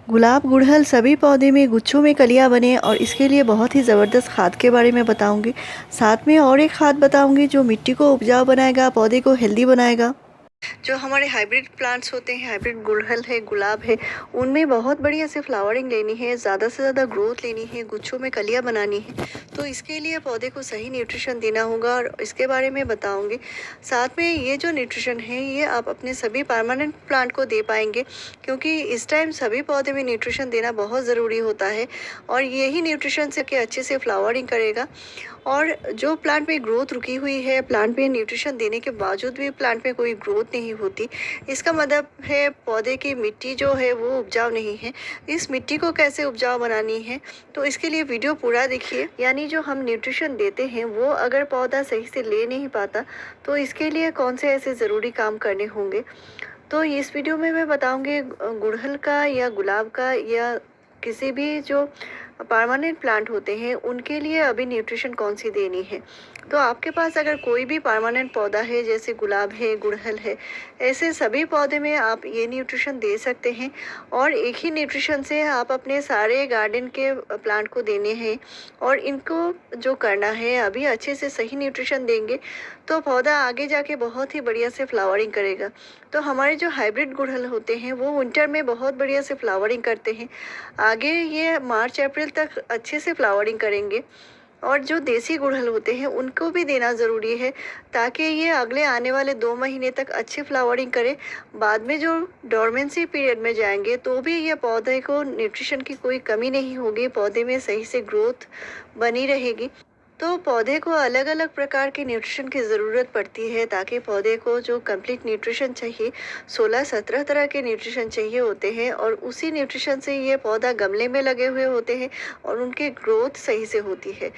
गुलाब गुड़हल सभी पौधे में गुच्छों में कलियां बने और इसके लिए बहुत ही ज़बरदस्त खाद के बारे में बताऊंगी। साथ में और एक खाद बताऊंगी जो मिट्टी को उपजाऊ बनाएगा, पौधे को हेल्दी बनाएगा। जो हमारे हाइब्रिड प्लांट्स होते हैं, हाइब्रिड गुड़हल है, गुलाब है, उनमें बहुत बढ़िया से फ्लावरिंग लेनी है, ज़्यादा से ज़्यादा ग्रोथ लेनी है, गुच्छों में कलियां बनानी है, तो इसके लिए पौधे को सही न्यूट्रिशन देना होगा और इसके बारे में बताऊंगी। साथ में ये जो न्यूट्रिशन है ये आप अपने सभी परमानेंट प्लांट को दे पाएंगे, क्योंकि इस टाइम सभी पौधे में न्यूट्रिशन देना बहुत ज़रूरी होता है और यही न्यूट्रिशन से अच्छे से फ्लावरिंग करेगा। और जो प्लांट में ग्रोथ रुकी हुई है, प्लांट में न्यूट्रिशन देने के बावजूद भी प्लांट में कोई ग्रोथ नहीं होती, इसका मतलब है पौधे की मिट्टी जो है वो उपजाऊ नहीं है। इस मिट्टी को कैसे उपजाऊ बनानी है, तो इसके लिए वीडियो पूरा देखिए। यानी जो हम न्यूट्रिशन देते हैं वो अगर पौधा सही से ले नहीं पाता तो इसके लिए कौन से ऐसे ज़रूरी काम करने होंगे, तो इस वीडियो में मैं बताऊंगी गुड़हल का या गुलाब का या किसी भी जो परमानेंट प्लांट होते हैं उनके लिए अभी न्यूट्रिशन कौन सी देनी है। तो आपके पास अगर कोई भी परमानेंट पौधा है, जैसे गुलाब है, गुड़हल है, ऐसे सभी पौधे में आप ये न्यूट्रिशन दे सकते हैं और एक ही न्यूट्रिशन से आप अपने सारे गार्डन के प्लांट को देने हैं। और इनको जो करना है, अभी अच्छे से सही न्यूट्रिशन देंगे तो पौधा आगे जाके बहुत ही बढ़िया से फ्लावरिंग करेगा। तो हमारे जो हाइब्रिड गुड़हल होते हैं वो विंटर में बहुत बढ़िया से फ्लावरिंग करते हैं, आगे ये मार्च अप्रैल तक अच्छे से फ्लावरिंग करेंगे। और जो देसी गुड़हल होते हैं उनको भी देना ज़रूरी है ताकि ये अगले आने वाले 2 महीने तक अच्छी फ्लावरिंग करे। बाद में जो डोरमेंसी पीरियड में जाएंगे तो भी ये पौधे को न्यूट्रिशन की कोई कमी नहीं होगी, पौधे में सही से ग्रोथ बनी रहेगी। तो पौधे को अलग अलग प्रकार के न्यूट्रिशन की ज़रूरत पड़ती है ताकि पौधे को जो कंप्लीट न्यूट्रिशन चाहिए, 16-17 तरह के न्यूट्रिशन चाहिए होते हैं और उसी न्यूट्रिशन से ये पौधा गमले में लगे हुए होते हैं और उनकी ग्रोथ सही से होती है।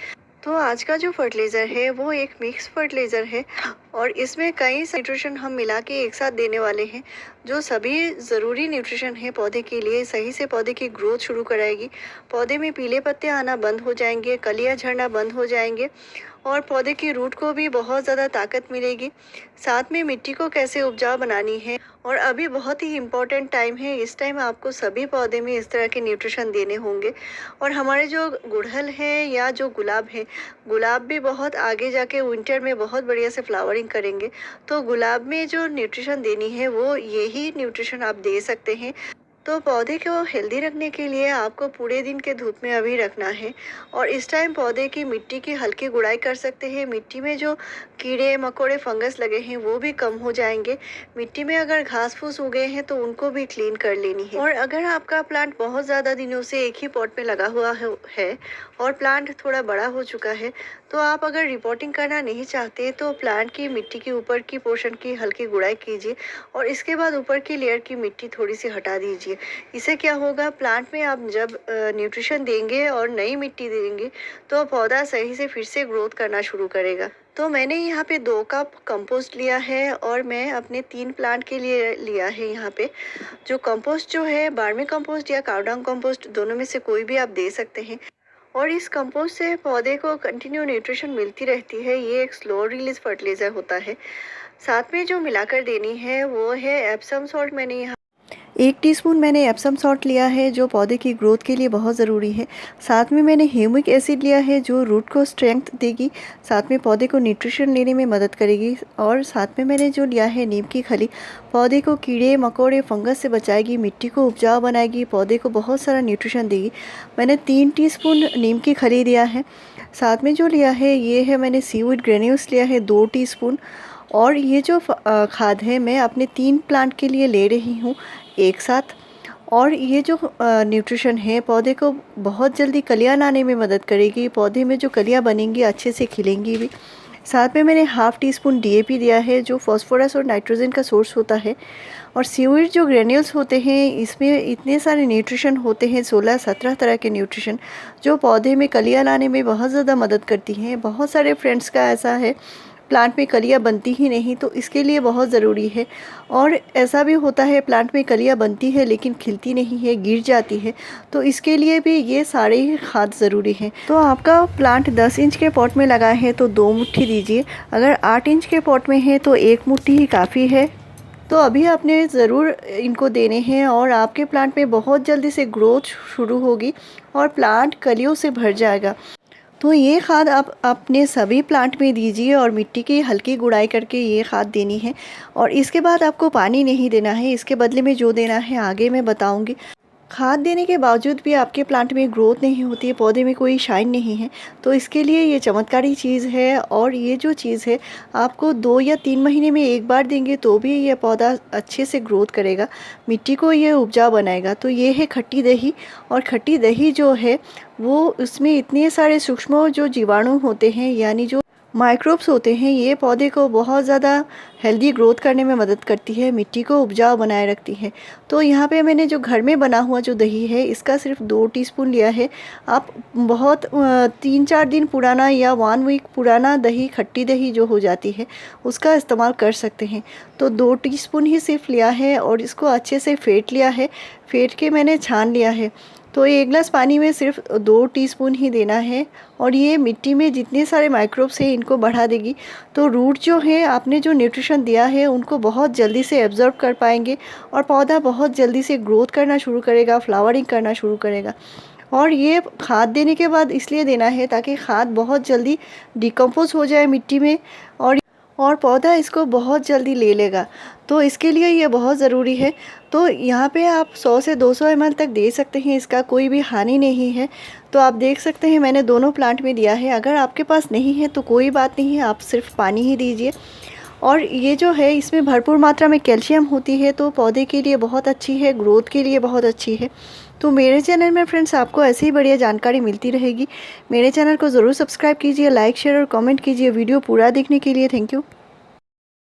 तो आज का जो फर्टिलाइज़र है वो एक मिक्स फर्टिलाइज़र है और इसमें कई न्यूट्रिशन हम मिला के एक साथ देने वाले हैं, जो सभी ज़रूरी न्यूट्रिशन है पौधे के लिए, सही से पौधे की ग्रोथ शुरू कराएगी। पौधे में पीले पत्ते आना बंद हो जाएंगे, कलियां झड़ना बंद हो जाएंगे और पौधे की रूट को भी बहुत ज़्यादा ताकत मिलेगी। साथ में मिट्टी को कैसे उपजाऊ बनानी है, और अभी बहुत ही इम्पोर्टेंट टाइम है, इस टाइम आपको सभी पौधे में इस तरह के न्यूट्रिशन देने होंगे। और हमारे जो गुड़हल है या जो गुलाब है, गुलाब भी बहुत आगे जाके विंटर में बहुत बढ़िया से फ्लावरिंग करेंगे, तो गुलाब में जो न्यूट्रिशन देनी है वो यही न्यूट्रिशन आप दे सकते हैं। तो पौधे को हेल्दी रखने के लिए आपको पूरे दिन के धूप में अभी रखना है और इस टाइम पौधे की मिट्टी की हल्की गुड़ाई कर सकते हैं। मिट्टी में जो कीड़े मकोड़े फंगस लगे हैं वो भी कम हो जाएंगे। मिट्टी में अगर घास फूस उगे हैं तो उनको भी क्लीन कर लेनी है। और अगर आपका प्लांट बहुत ज़्यादा दिनों से एक ही पॉट में लगा हुआ है और प्लांट थोड़ा बड़ा हो चुका है, तो आप अगर रिपोर्टिंग करना नहीं चाहते तो प्लांट की मिट्टी के ऊपर की पोर्शन की हल्की गुड़ाई कीजिए और इसके बाद ऊपर की लेयर की मिट्टी थोड़ी सी हटा दीजिए। इससे क्या होगा, प्लांट में आप जब न्यूट्रिशन देंगे और नई मिट्टी देंगे तो पौधा सही से फिर से ग्रोथ करना शुरू करेगा। तो मैंने यहाँ पे 2 कप कंपोस्ट लिया है और मैं अपने 3 प्लांट के लिए लिया है। यहाँ पे जो कंपोस्ट जो है, बार्मी कंपोस्ट या कावडांग कंपोस्ट, दोनों में से कोई भी आप दे सकते हैं। और इस कंपोस्ट से पौधे को कंटिन्यू न्यूट्रिशन मिलती रहती है। ये एक स्लो रिलीज फर्टिलाइज़र होता है। साथ में जो मिलाकर देनी है वो है एप्सम सॉल्ट। मैंने यहाँ 1 टीस्पून मैंने एप्सम सॉल्ट लिया है जो पौधे की ग्रोथ के लिए बहुत ज़रूरी है। साथ में मैंने ह्यूमिक एसिड लिया है जो रूट को स्ट्रेंथ देगी, साथ में पौधे को न्यूट्रिशन लेने में मदद करेगी। और साथ में मैंने जो लिया है नीम की खली, पौधे को कीड़े मकोड़े फंगस से बचाएगी, मिट्टी को उपजाऊ बनाएगी, पौधे को बहुत सारा न्यूट्रिशन देगी। मैंने 3 टीस्पून नीम की खली लिया है। साथ में जो लिया है ये है, मैंने सीवीड ग्रेन्यूल्स लिया है 2 टीस्पून। और ये जो खाद है मैं अपने 3 प्लांट के लिए ले रही हूँ एक साथ। और ये जो न्यूट्रिशन है पौधे को बहुत जल्दी कलियां लाने में मदद करेगी, पौधे में जो कलियां बनेंगी अच्छे से खिलेंगी भी। साथ में मैंने ½ टीस्पून डीएपी दिया है जो फास्फोरस और नाइट्रोजन का सोर्स होता है। और सीवीड जो ग्रेन्यूल्स होते हैं इसमें इतने सारे न्यूट्रिशन होते हैं, 16-17 तरह के न्यूट्रिशन, जो पौधे में कलियां लाने में बहुत ज़्यादा मदद करती हैं। बहुत सारे फ्रेंड्स का ऐसा है प्लांट में कलियां बनती ही नहीं, तो इसके लिए बहुत ज़रूरी है। और ऐसा भी होता है प्लांट में कलियां बनती है लेकिन खिलती नहीं है, गिर जाती है, तो इसके लिए भी ये सारे ही खाद ज़रूरी हैं। तो आपका प्लांट 10 इंच के पॉट में लगा है तो 2 मुट्ठी दीजिए, अगर 8 इंच के पॉट में है तो 1 मुट्ठी ही काफ़ी है। तो अभी आपने ज़रूर इनको देने हैं और आपके प्लांट में बहुत जल्दी से ग्रोथ शुरू होगी और प्लांट कलियों से भर जाएगा। तो ये खाद आप अपने सभी प्लांट में दीजिए और मिट्टी की हल्की गुड़ाई करके ये खाद देनी है। और इसके बाद आपको पानी नहीं देना है, इसके बदले में जो देना है आगे मैं बताऊंगी। खाद देने के बावजूद भी आपके प्लांट में ग्रोथ नहीं होती है, पौधे में कोई शाइन नहीं है, तो इसके लिए ये चमत्कारी चीज़ है। और ये जो चीज़ है आपको 2 या 3 महीने में एक बार देंगे तो भी ये पौधा अच्छे से ग्रोथ करेगा, मिट्टी को ये उपजाऊ बनाएगा। तो ये है खट्टी दही। और खट्टी दही जो है वो उसमें इतने सारे सूक्ष्म जो जीवाणु होते हैं, यानी जो माइक्रोब्स होते हैं, ये पौधे को बहुत ज़्यादा हेल्दी ग्रोथ करने में मदद करती है, मिट्टी को उपजाऊ बनाए रखती है। तो यहाँ पे मैंने जो घर में बना हुआ जो दही है इसका सिर्फ 2 टीस्पून लिया है। आप बहुत 3-4 दिन पुराना या 1 वीक पुराना दही, खट्टी दही जो हो जाती है, उसका इस्तेमाल कर सकते हैं। तो 2 टीस्पून ही सिर्फ लिया है और इसको अच्छे से फेंट लिया है, फेंट के मैंने छान लिया है। तो 1 गिलास पानी में सिर्फ 2 टीस्पून ही देना है और ये मिट्टी में जितने सारे माइक्रोब्स हैं इनको बढ़ा देगी। तो रूट जो है आपने जो न्यूट्रिशन दिया है उनको बहुत जल्दी से एब्जॉर्ब कर पाएंगे और पौधा बहुत जल्दी से ग्रोथ करना शुरू करेगा, फ्लावरिंग करना शुरू करेगा। और ये खाद देने के बाद इसलिए देना है ताकि खाद बहुत जल्दी डिकम्पोज हो जाए मिट्टी में और पौधा इसको बहुत जल्दी ले लेगा। तो इसके लिए ये बहुत ज़रूरी है। तो यहाँ पे आप 100 से 200 ml तक दे सकते हैं, इसका कोई भी हानि नहीं है। तो आप देख सकते हैं मैंने दोनों प्लांट में दिया है। अगर आपके पास नहीं है तो कोई बात नहीं है, आप सिर्फ पानी ही दीजिए। और ये जो है इसमें भरपूर मात्रा में कैल्शियम होती है, तो पौधे के लिए बहुत अच्छी है, ग्रोथ के लिए बहुत अच्छी है। तो मेरे चैनल में फ्रेंड्स आपको ऐसी ही बढ़िया जानकारी मिलती रहेगी। मेरे चैनल को ज़रूर सब्सक्राइब कीजिए, लाइक शेयर और कमेंट कीजिए। वीडियो पूरा देखने के लिए थैंक यू।